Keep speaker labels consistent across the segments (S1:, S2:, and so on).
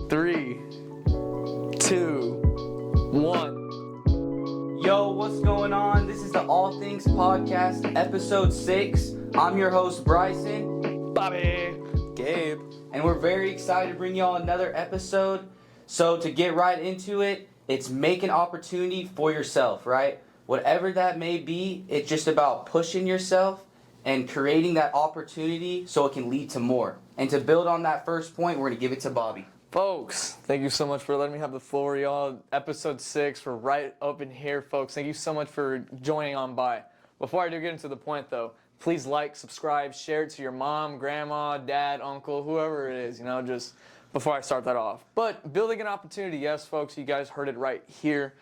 S1: 3, 2, 1.
S2: Yo, what's going on? This is the All Things Podcast, episode 6. I'm your host, Bryson.
S1: Bobby. Gabe.
S2: And we're very excited to bring y'all another episode. So to get right into it, it's make an opportunity for yourself, right? Whatever that may be, it's just about pushing yourself and creating that opportunity so it can lead to more. And to build on that first point, we're going to give it to Bobby.
S1: Folks, thank you so much for letting me have the floor, y'all. Episode 6, we're right up in here, folks. Thank you so much for joining on by. Before I do get into the point, though, please like, subscribe, share it to your mom, grandma, dad, uncle, whoever it is, just before I start that off. But building an opportunity, yes, folks, you guys heard it right here.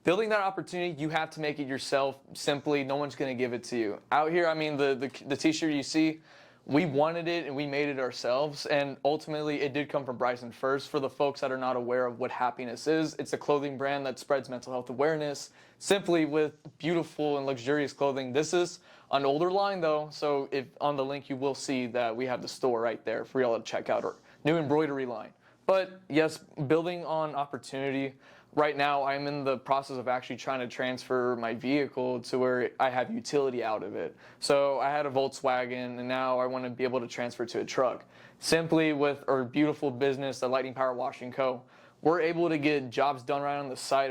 S1: Building that opportunity, you have to make it yourself. Simply, no one's going to give it to you. Out here, the t-shirt you see, we wanted it and we made it ourselves, and ultimately it did come from Bryson first. For the folks that are not aware of what happiness is, it's a clothing brand that spreads mental health awareness simply with beautiful and luxurious clothing. This is an older line though, so if on the link you will see that we have the store right there for y'all to check out, our new embroidery line. But yes, building on opportunity. Right now, I'm in the process of actually trying to transfer my vehicle to where I have utility out of it. So I had a Volkswagen, and now I want to be able to transfer to a truck. Simply with our beautiful business, the Lightning Power Washing Co., we're able to get jobs done right on the site.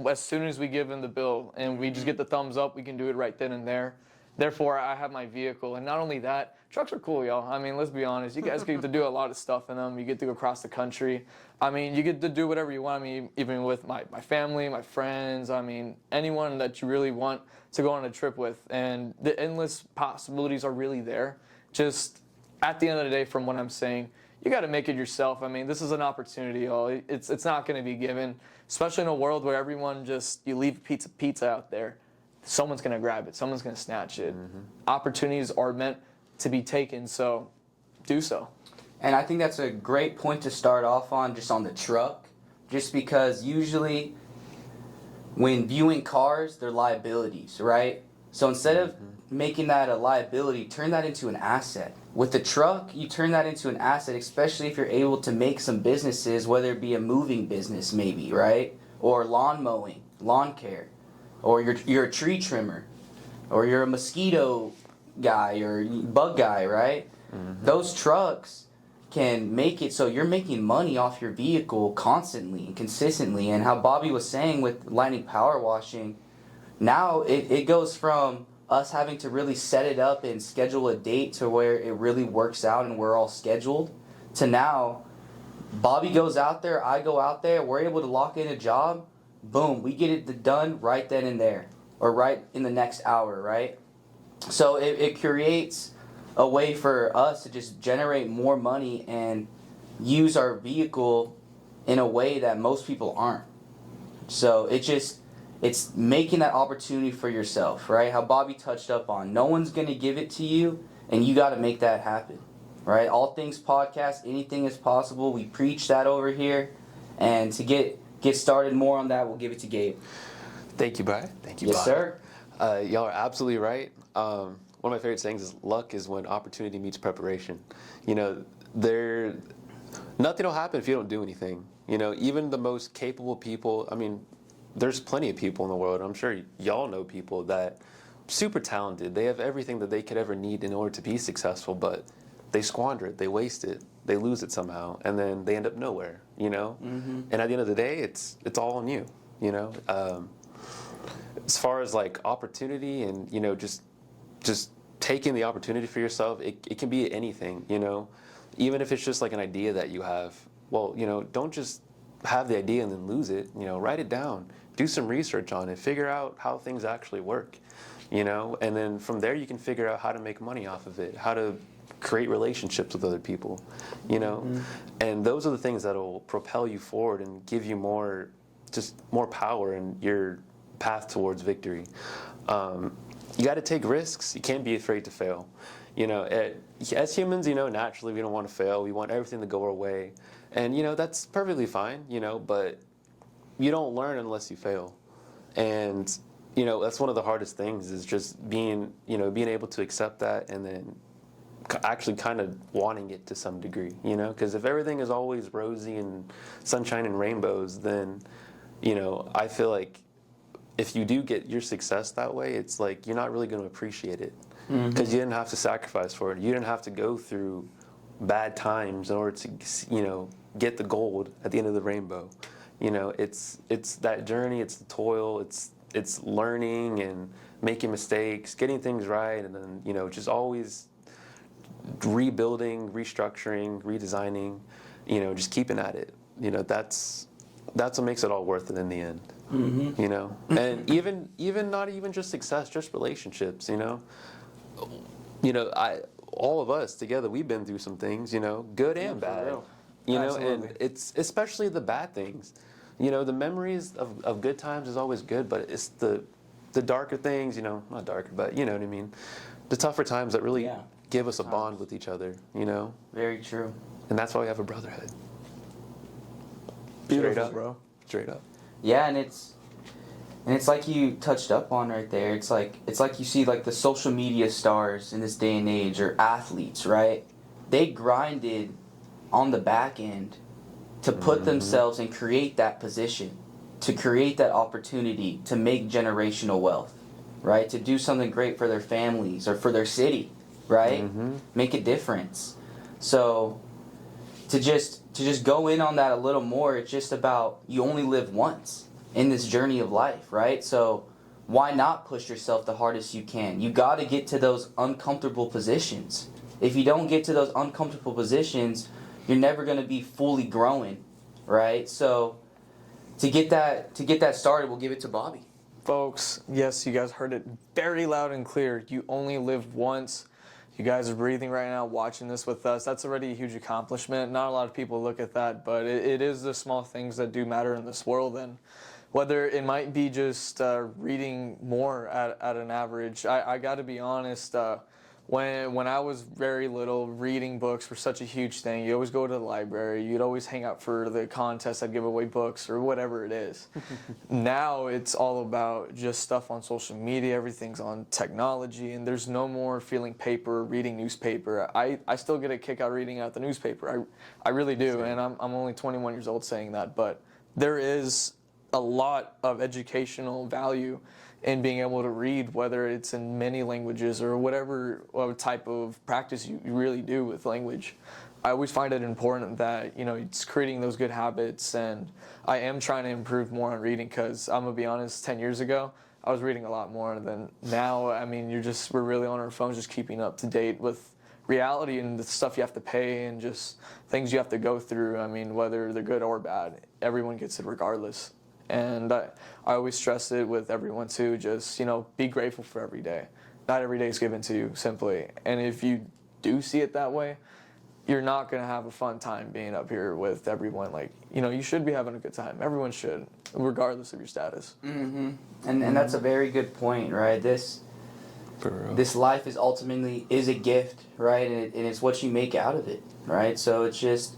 S1: As soon as we give them the bill and we just get the thumbs up, we can do it right then and there. Therefore, I have my vehicle. And not only that, trucks are cool, y'all. Let's be honest. You guys get to do a lot of stuff in them. You get to go across the country. You get to do whatever you want. Even with my family, my friends, anyone that you really want to go on a trip with. And the endless possibilities are really there. Just at the end of the day, from what I'm saying, you got to make it yourself. This is an opportunity, y'all. It's not going to be given, especially in a world where everyone you leave pizza out there. Someone's going to grab it. Someone's going to snatch it. Mm-hmm. Opportunities are meant to be taken, so do so.
S2: And I think that's a great point to start off on, just on the truck. Just because usually when viewing cars, they're liabilities, right? So instead of making that a liability, turn that into an asset. With the truck, you turn that into an asset, especially if you're able to make some businesses, whether it be a moving business maybe, right? Or lawn mowing, lawn care. Or you're a tree trimmer, or you're a mosquito guy or bug guy, right? Mm-hmm. Those trucks can make it so you're making money off your vehicle constantly and consistently. And how Bobby was saying with Lightning Power Washing, now it goes from us having to really set it up and schedule a date to where it really works out and we're all scheduled, to now Bobby goes out there, I go out there, we're able to lock in a job. Boom, we get it done right then and there, or right in the next hour, right? So it creates a way for us to just generate more money and use our vehicle in a way that most people aren't. So it's making that opportunity for yourself, right? How Bobby touched up on. No one's going to give it to you, and you got to make that happen, right? All Things Podcast, anything is possible. We preach that over here, and to get started more on that, we'll give it to Gabe.
S3: Thank you, Brian. Thank you,
S2: Yes, sir.
S3: Y'all are absolutely right. One of my favorite sayings is luck is when opportunity meets preparation. Nothing will happen if you don't do anything. Even the most capable people, there's plenty of people in the world. I'm sure y'all know people that super talented. They have everything that they could ever need in order to be successful, but they squander it, they waste it, they lose it somehow, and then they end up nowhere, Mm-hmm. And at the end of the day, it's all on you, As far as like opportunity and, just taking the opportunity for yourself, it can be anything, Even if it's just like an idea that you have, well, don't just have the idea and then lose it, write it down, do some research on it, figure out how things actually work, and then from there you can figure out how to make money off of it, how to create relationships with other people, Mm-hmm. And those are the things that will propel you forward and give you more power in your path towards victory. You got to take risks. You can't be afraid to fail. As humans, naturally we don't want to fail. We want everything to go our way, and that's perfectly fine. But you don't learn unless you fail, and that's one of the hardest things is just being able to accept that and then actually kind of wanting it to some degree, you know? Because if everything is always rosy and sunshine and rainbows, then, you know, I feel like if you do get your success that way, it's like you're not really going to appreciate it because you didn't have to sacrifice for it. You didn't have to go through bad times in order to, you know, get the gold at the end of the rainbow. You know, it's that journey, it's the toil, it's learning and making mistakes, getting things right, and then, you know, just always rebuilding, restructuring, redesigning, you know, just keeping at it. You know, that's what makes it all worth it in the end. You know, and even not even just success, just relationships. You know, all of us together, we've been through some things. You know, good and bad.
S1: real.
S3: You know,
S1: Absolutely.
S3: and it's especially the bad things. You know, the memories of good times is always good, but it's the darker things. You know, not darker, but you know what I mean. The tougher times that really give us a bond with each other. You know,
S2: Very true.
S3: and that's why we have a brotherhood.
S1: Beautiful,
S3: Straight up,
S1: bro.
S3: Straight up.
S2: Yeah, and it's like you touched up on right there. It's like you see like the social media stars in this day and age, or athletes, right? They grinded on the back end to put themselves and create that position, to create that opportunity to make generational wealth, right? To do something great for their families or for their city, right? Make a difference. So to just go in on that a little more, it's just about you only live once in this journey of life, right? So why not push yourself the hardest you can? You got to get to those uncomfortable positions. If you don't get to those uncomfortable positions, you're never going to be fully growing, right? So to get that started, we'll give it to Bobby.
S1: Folks, yes, you guys heard it very loud and clear. You only live once. You guys are breathing right now, watching this with us. That's already a huge accomplishment. Not a lot of people look at that, but it is the small things that do matter in this world. And whether it might be just reading more at an average, I got to be honest. When I was very little, reading books were such a huge thing. You always go to the library. You'd always hang out for the contest. I'd give away books or whatever it is. Now it's all about just stuff on social media. Everything's on technology, and there's no more feeling paper, reading newspaper. I still get a kick out reading out the newspaper. I really do, and I'm only 21 years old saying that. But there is a lot of educational value in being able to read, whether it's in many languages or whatever type of practice you really do with language. I always find it important that, you know, it's creating those good habits, and I am trying to improve more on reading because I'm gonna be honest, 10 years ago, I was reading a lot more than now. I mean, we're really on our phones just keeping up to date with reality and the stuff you have to pay and just things you have to go through. I mean, whether they're good or bad, everyone gets it regardless. And I always stress it with everyone too, just, you know, be grateful for every day. Not every day is given to you, simply. And if you do see it that way, you're not going to have a fun time being up here with everyone. Like, you know, you should be having a good time. Everyone should, regardless of your status.
S2: And that's a very good point, right? This life is ultimately a gift, right? And it's what you make out of it, right? So it's just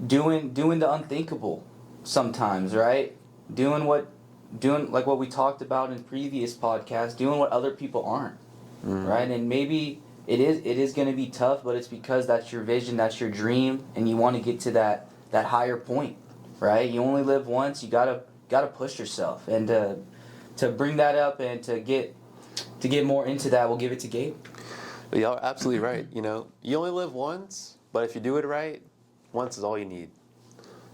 S2: doing the unthinkable sometimes, right? Doing like what we talked about in previous podcasts, doing what other people aren't, right? And maybe it is going to be tough, but it's because that's your vision, that's your dream, and you want to get to that higher point, right? You only live once. You gotta push yourself, and to bring that up and to get more into that, we'll give it to Gabe.
S3: Y'all are absolutely right. You know, you only live once, but if you do it right, once is all you need.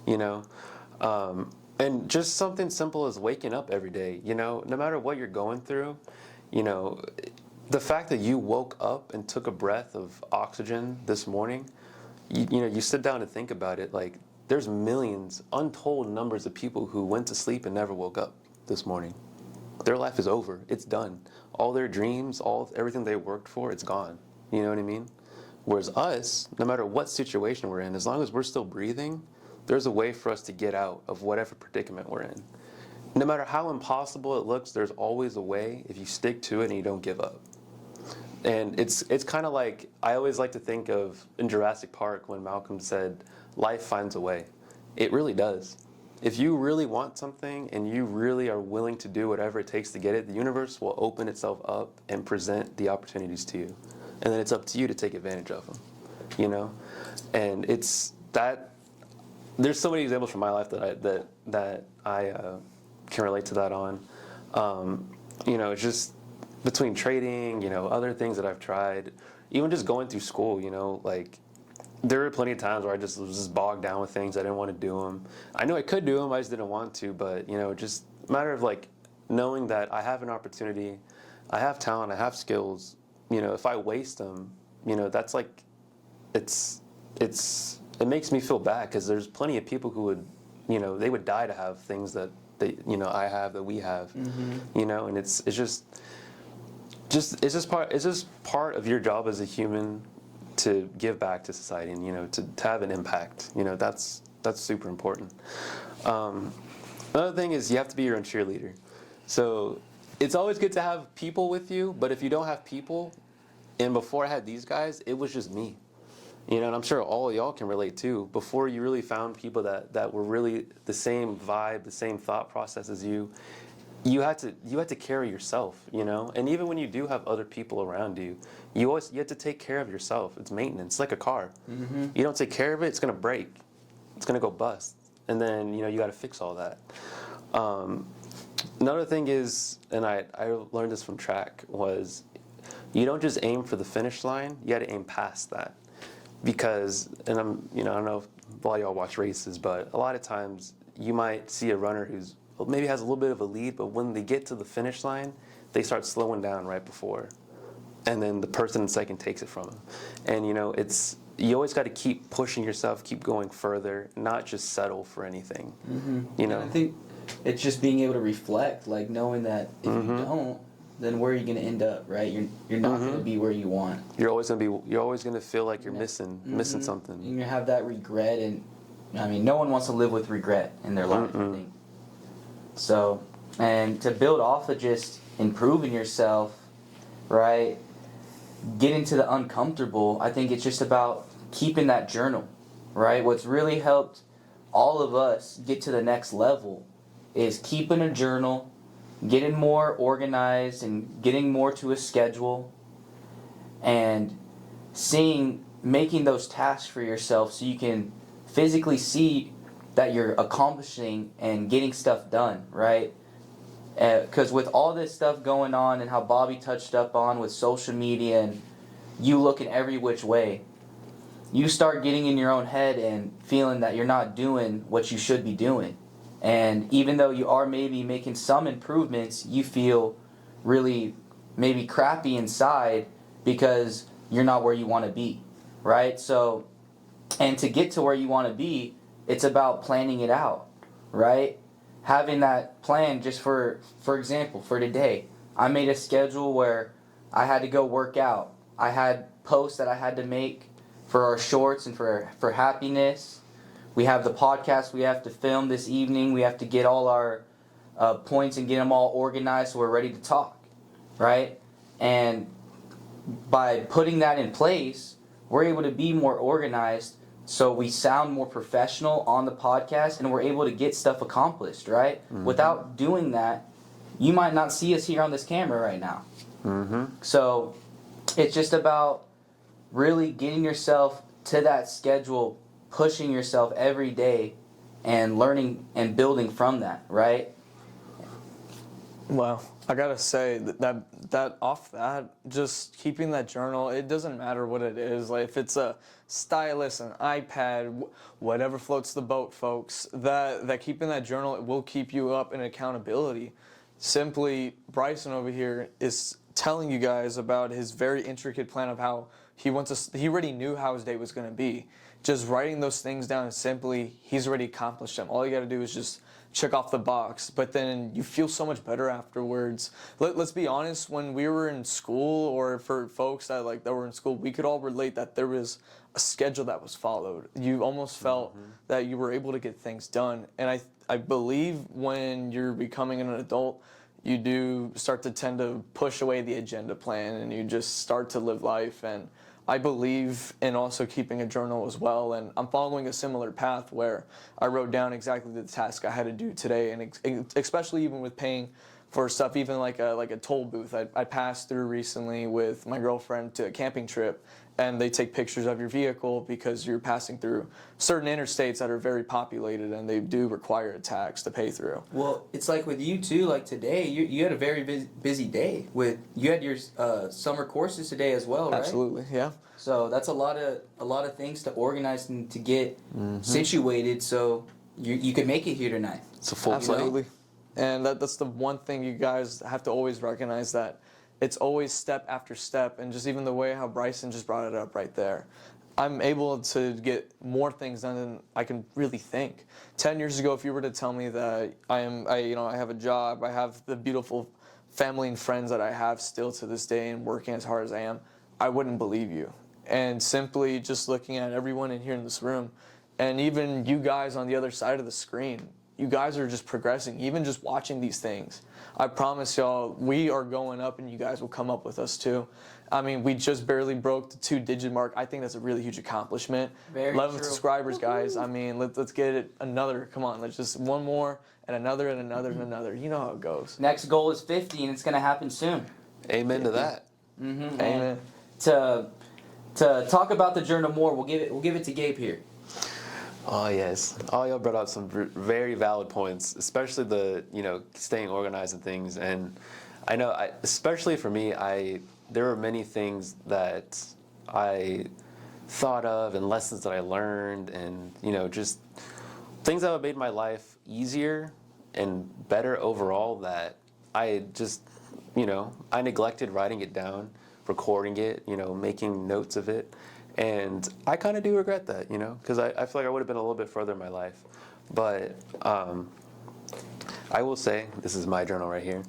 S3: You know. And just something simple as waking up every day, you know, no matter what you're going through, you know, the fact that you woke up and took a breath of oxygen this morning, you know, you sit down and think about it, like there's millions, untold numbers of people who went to sleep and never woke up this morning. Their life is over. It's done. All their dreams, everything they worked for, it's gone. You know what I mean? Whereas us, no matter what situation we're in, as long as we're still breathing, there's a way for us to get out of whatever predicament we're in. No matter how impossible it looks, there's always a way if you stick to it and you don't give up. And it's kind of like, I always like to think of in Jurassic Park when Malcolm said, life finds a way. It really does. If you really want something and you really are willing to do whatever it takes to get it, the universe will open itself up and present the opportunities to you. and then it's up to you to take advantage of them, you know. And it's that. There's so many examples from my life that I can relate to that on. You know, it's just between trading, you know, other things that I've tried, even just going through school, you know, like there were plenty of times where I just was just bogged down with things. I didn't want to do them. I knew I could do them, I just didn't want to. But, you know, just a matter of like knowing that I have an opportunity, I have talent, I have skills. You know, if I waste them, you know, that's like, it makes me feel bad because there's plenty of people who would, you know, they would die to have things that they, you know, I have, that we have, you know, and it's just part of your job as a human to give back to society and, you know, to have an impact. You know, that's super important. Another thing is you have to be your own cheerleader. So it's always good to have people with you, but if you don't have people, and before I had these guys, it was just me. You know, and I'm sure all of y'all can relate too. Before you really found people that were really the same vibe, the same thought process as you, you had to carry yourself, you know. And even when you do have other people around you, you have to take care of yourself. It's maintenance, it's like a car. You don't take care of it, it's gonna break, it's gonna go bust, and then, you know, you got to fix all that. Another thing is, and I learned this from track, was you don't just aim for the finish line, you got to aim past that. Because, and I don't know if a lot of y'all watch races, but a lot of times you might see a runner who's maybe has a little bit of a lead, but when they get to the finish line, they start slowing down right before, and then the person in second takes it from them. And, you know, you always got to keep pushing yourself, keep going further, not just settle for anything. You know,
S2: And I think it's just being able to reflect, like knowing that if you don't, then where are you going to end up, right? You're not going to be where you want.
S3: You're always going to feel like you're missing something.
S2: You're going to have that regret, and I mean, no one wants to live with regret in their life, I think. So, and to build off of just improving yourself, right? Getting to the uncomfortable, I think it's just about keeping that journal, right? What's really helped all of us get to the next level is keeping a journal, getting more organized and getting more to a schedule, and making those tasks for yourself so you can physically see that you're accomplishing and getting stuff done, right? Because with all this stuff going on and how Bobby touched up on with social media and you looking every which way, you start getting in your own head and feeling that you're not doing what you should be doing. And even though you are maybe making some improvements, you feel really maybe crappy inside because you're not where you want to be, right? So, and to get to where you want to be, it's about planning it out, right? Having that plan just for example, for today, I made a schedule where I had to go work out. I had posts that I had to make for our shorts and for happiness. We have the podcast we have to film this evening. We have to get all our points and get them all organized so we're ready to talk, right? And by putting that in place, we're able to be more organized so we sound more professional on the podcast and we're able to get stuff accomplished, right? Without doing that, you might not see us here on this camera right now. So it's just about really getting yourself to that schedule, pushing yourself every day, and learning and building from that, right?
S1: Well, I gotta say that just keeping that journal, it doesn't matter what it is. Like if it's a stylus, an iPad, whatever floats the boat, folks. That keeping that journal, it will keep you up in accountability. Simply, Bryson over here is telling you guys about his very intricate plan of how he already knew how his day was going to be. Just writing those things down and simply, he's already accomplished them. All you got to do is just check off the box, but then you feel so much better afterwards. Let's be honest, when we were in school, or for folks that were in school, we could all relate that there was a schedule that was followed. You almost felt that you were able to get things done. And I believe when you're becoming an adult, you do start to tend to push away the agenda plan and you just start to live life. And I believe in also keeping a journal as well, and I'm following a similar path where I wrote down exactly the task I had to do today, and especially even with paying for stuff, even like a toll booth. I passed through recently with my girlfriend to a camping trip, and they take pictures of your vehicle because you're passing through certain interstates that are very populated, and they do require a tax to pay through.
S2: Well, it's like with you too. Like today, you had a very busy day. You had your summer courses today as well, right?
S1: Absolutely, yeah.
S2: So that's a lot of things to organize and to get situated. So you could make it here tonight.
S3: It's a full
S1: Absolutely. And that's the one thing you guys have to always recognize, that it's always step after step, and just even the way how Bryson just brought it up right there. I'm able to get more things done than I can really think. 10 years ago, if you were to tell me that I have a job, I have the beautiful family and friends that I have still to this day and working as hard as I am, I wouldn't believe you. And simply just looking at everyone in here in this room, and even you guys on the other side of the screen, you guys are just progressing, even just watching these things. I promise y'all, we are going up, and you guys will come up with us too. I mean, we just barely broke the 2-digit mark. I think that's a really huge accomplishment.
S2: Very
S1: 11
S2: true.
S1: subscribers, guys. I mean, let's get it another. Come on, let's just one more and another and another and another. You know how it goes.
S2: Next goal is 50, and it's gonna happen soon.
S3: Amen to that.
S2: Mm-hmm.
S1: Amen.
S2: To talk about the journal more, we'll give it to Gabe here.
S3: Oh yes, y'all brought up some very valid points, especially the staying organized and things. And I know, especially for me, there were many things that I thought of and lessons that I learned, and just things that have made my life easier and better overall that I just I neglected writing it down, recording it, making notes of it. And I kind of do regret that, because I feel like I would have been a little bit further in my life. But I will say, this is my journal right here.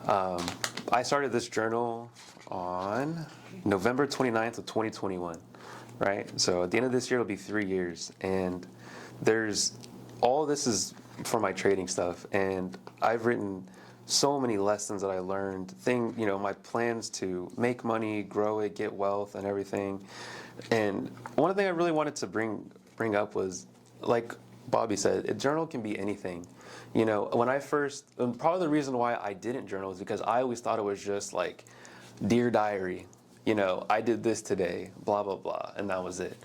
S3: I started this journal on November 29th of 2021, right? So at the end of this year, it'll be 3 years. And all this is for my trading stuff. And I've written so many lessons that I learned, my plans to make money, grow it, get wealth and everything. And one thing I really wanted to bring up was, like Bobby said, a journal can be anything. When I first, and probably the reason why I didn't journal is because I always thought it was just like Dear Diary. I did this today, blah, blah, blah, and that was it.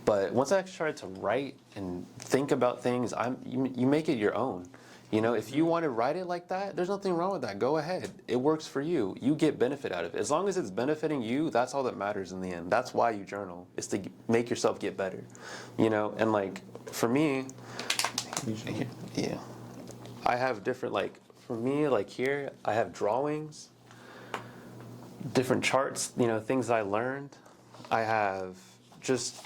S3: But once I actually started to write and think about things, you make it your own. If you want to write it like that, there's nothing wrong with that. Go ahead. It works for you. You get benefit out of it. As long as it's benefiting you, that's all that matters in the end. That's why you journal, is to make yourself get better. And like, for me, yeah, I have different, like, for me, like here, I have drawings, different charts, things I learned. I have just,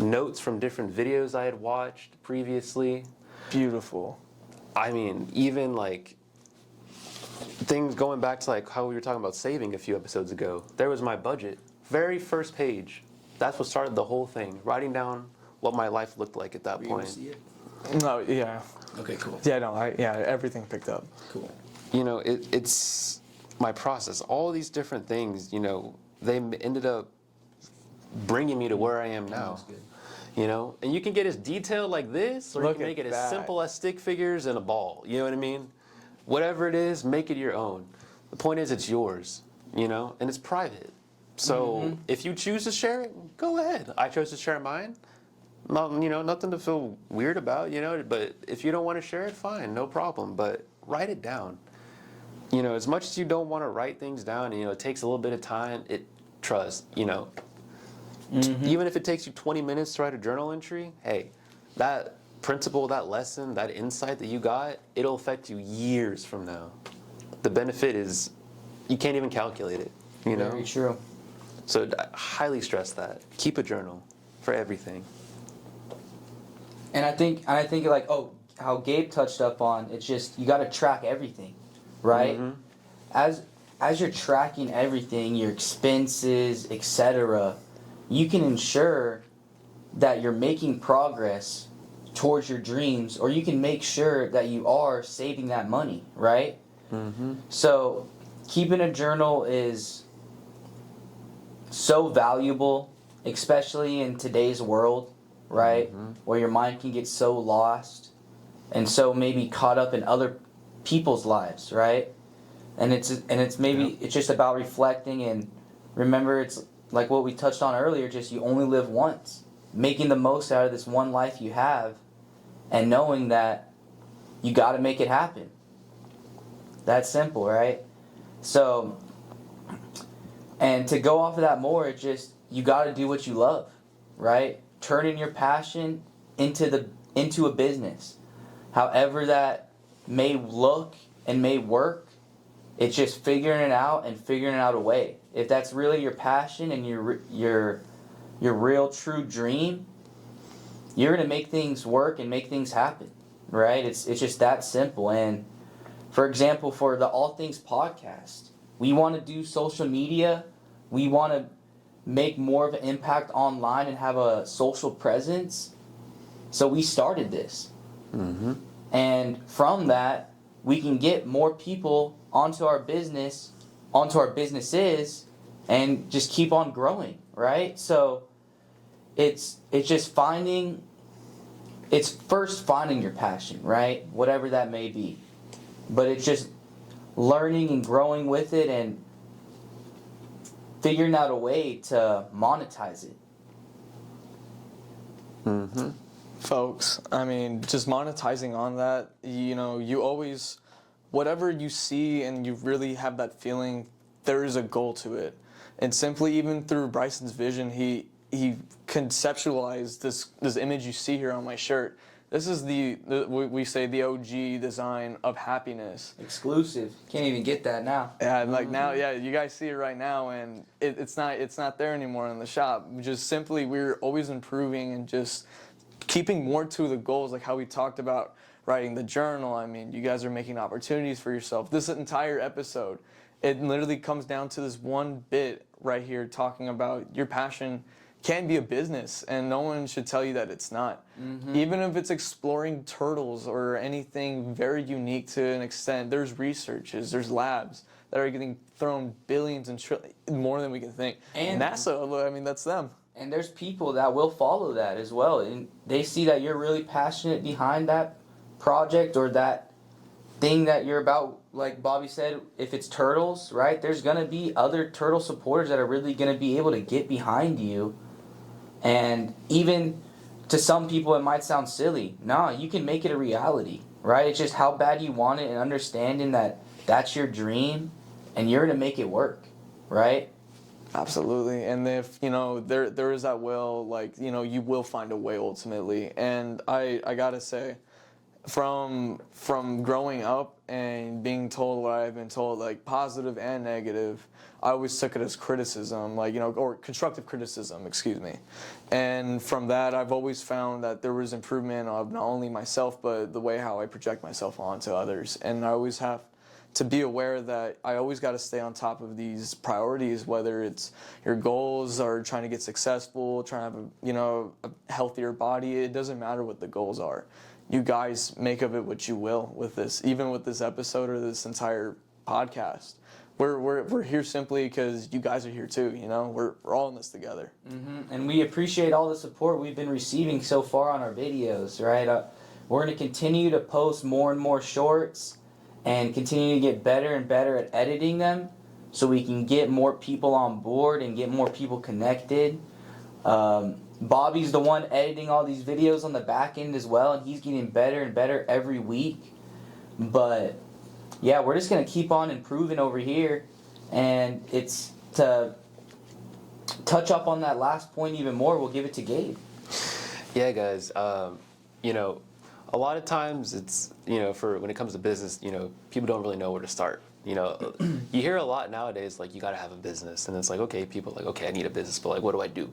S3: notes from different videos I had watched previously.
S1: Beautiful.
S3: I mean, even like things going back to like how we were talking about saving a few episodes ago. There was my budget, very first page. That's what started the whole thing. Writing down what my life looked like at that
S2: Were you able to
S3: point.
S2: see it?
S1: No, yeah.
S2: Okay, cool.
S1: Yeah, no, everything picked up.
S2: Cool.
S3: It's my process. All these different things, they ended up bringing me to where I am now.
S2: That's good.
S3: And you can get as detailed like this, or
S1: Look
S3: you can make
S1: at
S3: it as
S1: that.
S3: simple as stick figures and a ball. You know what I mean? Whatever it is, make it your own. The point is, it's yours, and it's private. So if you choose to share it, go ahead. I chose to share mine. Nothing to feel weird about, but if you don't want to share it, fine, no problem. But write it down. As much as you don't want to write things down, and, it takes a little bit of time, trust, even if it takes you 20 minutes to write a journal entry, hey, that principle, that lesson, that insight that you got, it'll affect you years from now. The benefit is you can't even calculate it,
S2: Very true.
S3: So I highly stress that. Keep a journal for everything.
S2: And I think like, how Gabe touched up on, it's just you got to track everything, right? As you're tracking everything, your expenses, etc., you can ensure that you're making progress towards your dreams, or you can make sure that you are saving that money, right? So keeping a journal is so valuable, especially in today's world, right? Where your mind can get so lost and so maybe caught up in other people's lives, right? And it's maybe it's just about reflecting and remember it's like what we touched on earlier, just you only live once. Making the most out of this one life you have and knowing that you got to make it happen. That's simple, right? So, and to go off of that more, it's just you got to do what you love, right? Turning your passion into a business. However that may look and may work, it's just figuring it out and figuring out a way. If that's really your passion and your real true dream, you're gonna make things work and make things happen, right? It's just that simple. And for example, for the All Things podcast, we want to do social media. We want to make more of an impact online and have a social presence. So we started this.
S3: Mm-hmm.
S2: And from that, we can get more people onto our businesses, and just keep on growing, right? So it's just first finding your passion, right? Whatever that may be. But it's just learning and growing with it and figuring out a way to monetize it.
S3: Mm-hmm.
S1: Folks, I mean, just monetizing on that, you know, you always, whatever you see and you really have that feeling, there is a goal to it. And simply even through Bryson's vision, he conceptualized this image you see here on my shirt. This is we say the OG design of happiness.
S2: Exclusive. Can't even get that now.
S1: Yeah, like now, yeah, you guys see it right now, and it's not there anymore in the shop. Just simply, we're always improving and just keeping more to the goals, like how we talked about writing the journal. I mean, you guys are making opportunities for yourself. This entire episode, it literally comes down to this one bit right here, talking about your passion can be a business, and no one should tell you that it's not. Mm-hmm. Even if it's exploring turtles or anything very unique to an extent, there's researches, there's labs that are getting thrown billions and more than we can think. And NASA, I mean, that's them.
S2: And there's people that will follow that as well, and they see that you're really passionate behind that project or that thing that you're about. Like Bobby said, if it's turtles, right, there's going to be other turtle supporters that are really going to be able to get behind you. And even to some people it might sound silly. Nah, you can make it a reality, right? It's just how bad you want it and understanding that that's your dream and you're going to make it work, right?
S1: Absolutely. And if, you know, there is that will, like, you know, you will find a way ultimately. And I got to say, from growing up and being told what I've been told, like positive and negative, I always took it as criticism, like, you know, or constructive criticism, excuse me. And from that, I've always found that there was improvement of not only myself, but the way how I project myself onto others. And I always have to be aware that I always got to stay on top of these priorities, whether it's your goals or trying to get successful, trying to have a, you know, a healthier body. It doesn't matter what the goals are. You guys make of it what you will with this, even with this episode or this entire podcast. We're here simply because you guys are here too. You know, we're all in this together.
S2: Mm-hmm. And we appreciate all the support we've been receiving so far on our videos. Right, we're going to continue to post more and more shorts, and continue to get better and better at editing them, so we can get more people on board and get more people connected. Bobby's the one editing all these videos on the back end as well, and he's getting better and better every week. But yeah, we're just going to keep on improving over here. And it's to touch up on that last point even more, we'll give it to Gabe.
S3: Yeah, guys, you know, a lot of times it's, you know, for when it comes to business, you know, people don't really know where to start. You know, you hear a lot nowadays, like, you got to have a business. And it's like, okay, people are like, okay, I need a business, but like, what do I do?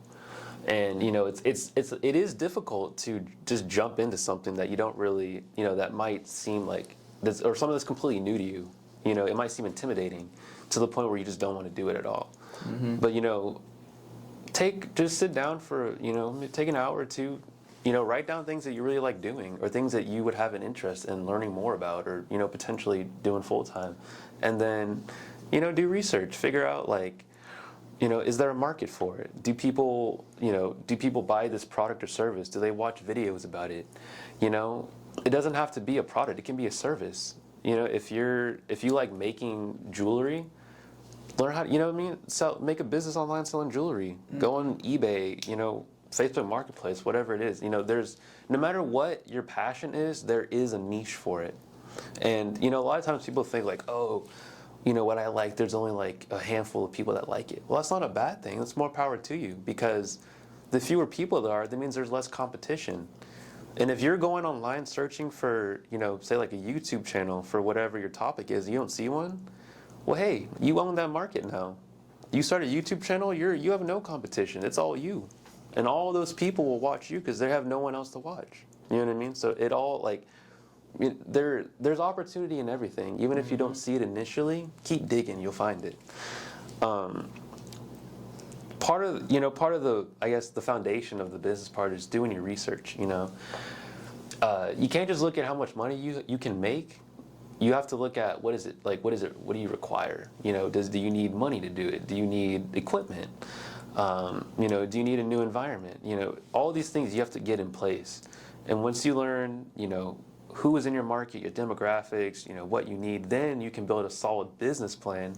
S3: And, you know, it is difficult to just jump into something that you don't really, you know, that might seem like this, or something that's completely new to you. You know, it might seem intimidating to the point where you just don't want to do it at all. Mm-hmm. But, you know, just sit down for, you know, take an hour or two, you know, write down things that you really like doing, or things that you would have an interest in learning more about, or, you know, potentially doing full time. And then, you know, do research, figure out, like, you know, is there a market for it? Do people buy this product or service? Do they watch videos about it? You know, it doesn't have to be a product. It can be a service. You know, if you like making jewelry, learn how to, you know what I mean? Make a business online selling jewelry. Go on eBay, you know, Facebook Marketplace, whatever it is. You know, no matter what your passion is, there is a niche for it. And, you know, a lot of times people think like, oh, you know, what I like, there's only like a handful of people that like it. Well, that's not a bad thing. That's more power to you, because the fewer people there are, that means there's less competition. And if you're going online searching for, you know, say like a YouTube channel for whatever your topic is, you don't see one, well, hey, you own that market now. You start a YouTube channel, you have no competition. It's all you. And all those people will watch you because they have no one else to watch. You know what I mean? So it all, like, there's opportunity in everything. Even if you don't see it initially, keep digging, you'll find it. Part of the, I guess, the foundation of the business part is doing your research. You know, you can't just look at how much money you can make. You have to look at what do you require? You know, do you need money to do it? Do you need equipment? You know, do you need a new environment? You know, all these things you have to get in place. And once you learn, you know, who is in your market, your demographics, you know, what you need, then you can build a solid business plan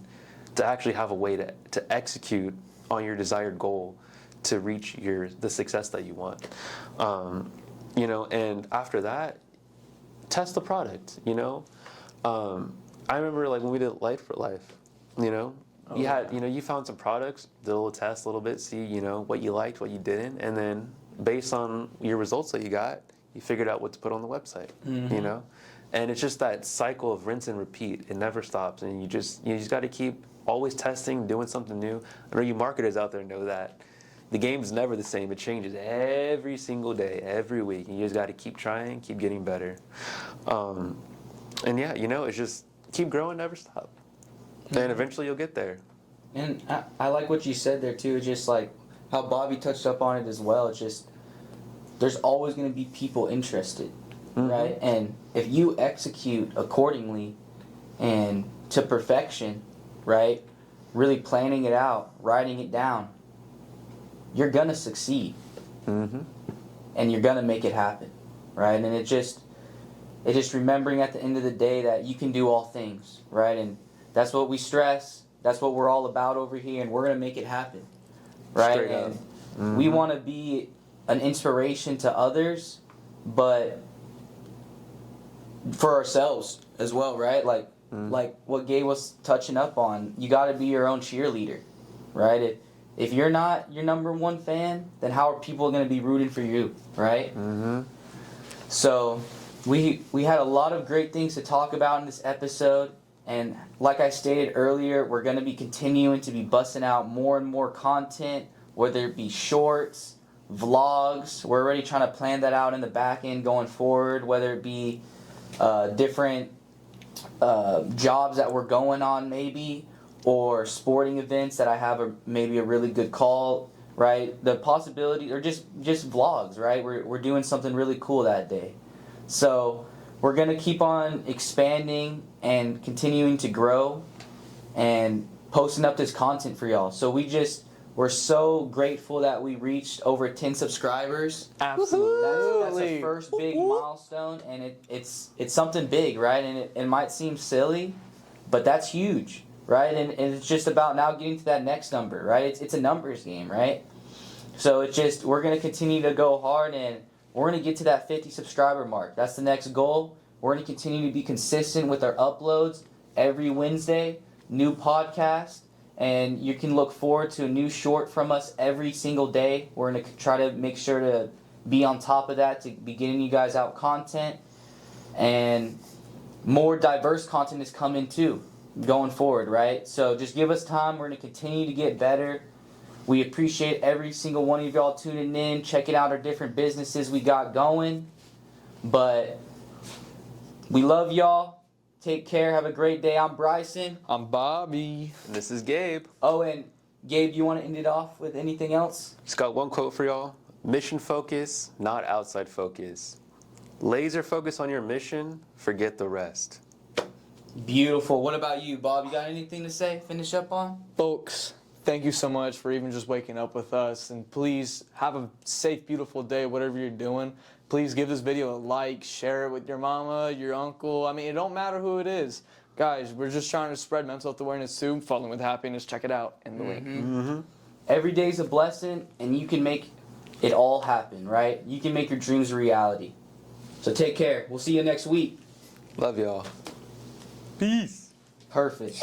S3: to actually have a way to execute on your desired goal to reach the success that you want. You know, and after that, test the product, you know. I remember like when we did Life for Life, you know, you found some products, did a little test a little bit, see, you know, what you liked, what you didn't, and then based on your results that you got, you figured out what to put on the website, you know? And it's just that cycle of rinse and repeat. It never stops, and you just got to keep always testing, doing something new. I know you marketers out there know that. The game's never the same. It changes every single day, every week, and you just got to keep trying, keep getting better. And yeah, you know, it's just keep growing, never stop. And eventually you'll get there.
S2: And I like what you said there too, just like how Bobby touched up on it as well. It's just, there's always going to be people interested, right? And if you execute accordingly and to perfection, right, really planning it out, writing it down, you're going to succeed. And you're going to make it happen, right? And it's just remembering at the end of the day that you can do all things, right? And that's what we stress. That's what we're all about over here, and we're going to make it happen, right?
S3: Straight up.
S2: And we want to be an inspiration to others, but for ourselves as well, right? Like what Gabe was touching up on, you got to be your own cheerleader, right? If you're not your number one fan, then how are people going to be rooting for you, right? So we had a lot of great things to talk about in this episode, and like I stated earlier, we're going to be continuing to be busting out more and more content, whether it be shorts, vlogs. We're already trying to plan that out in the back end going forward, whether it be different jobs that we're going on maybe, or sporting events that I have maybe a really good call, right? The possibility, or just vlogs, right? We're doing something really cool that day. So we're going to keep on expanding and continuing to grow and posting up this content for y'all. So we're so grateful that we reached over 10 subscribers.
S1: Absolutely.
S2: That's a first big milestone, and it's something big, right? And it might seem silly, but that's huge, right? And it's just about now getting to that next number, right? It's a numbers game, right? So we're going to continue to go hard, and we're going to get to that 50 subscriber mark. That's the next goal. We're going to continue to be consistent with our uploads every Wednesday, new podcast. And you can look forward to a new short from us every single day. We're going to try to make sure to be on top of that, to be getting you guys out content. And more diverse content is coming too, going forward, right? So just give us time. We're going to continue to get better. We appreciate every single one of y'all tuning in, checking out our different businesses we got going. But we love y'all. Take care. Have a great day. I'm Bryson.
S1: I'm Bobby.
S3: And this is Gabe.
S2: Oh, and Gabe, you want to end it off with anything else?
S3: Just got one quote for y'all. Mission focus, not outside focus. Laser focus on your mission, forget the rest.
S2: Beautiful. What about you, Bob? You got anything to say? Finish up on?
S1: Folks, thank you so much for even just waking up with us. And please have a safe, beautiful day, whatever you're doing. Please give this video a like, share it with your mama, your uncle. I mean, it don't matter who it is. Guys, we're just trying to spread mental health awareness too. Falling with Happiness. Check it out in the link.
S2: Every day's a blessing, and you can make it all happen, right? You can make your dreams a reality. So take care. We'll see you next week.
S3: Love y'all.
S1: Peace.
S2: Perfect.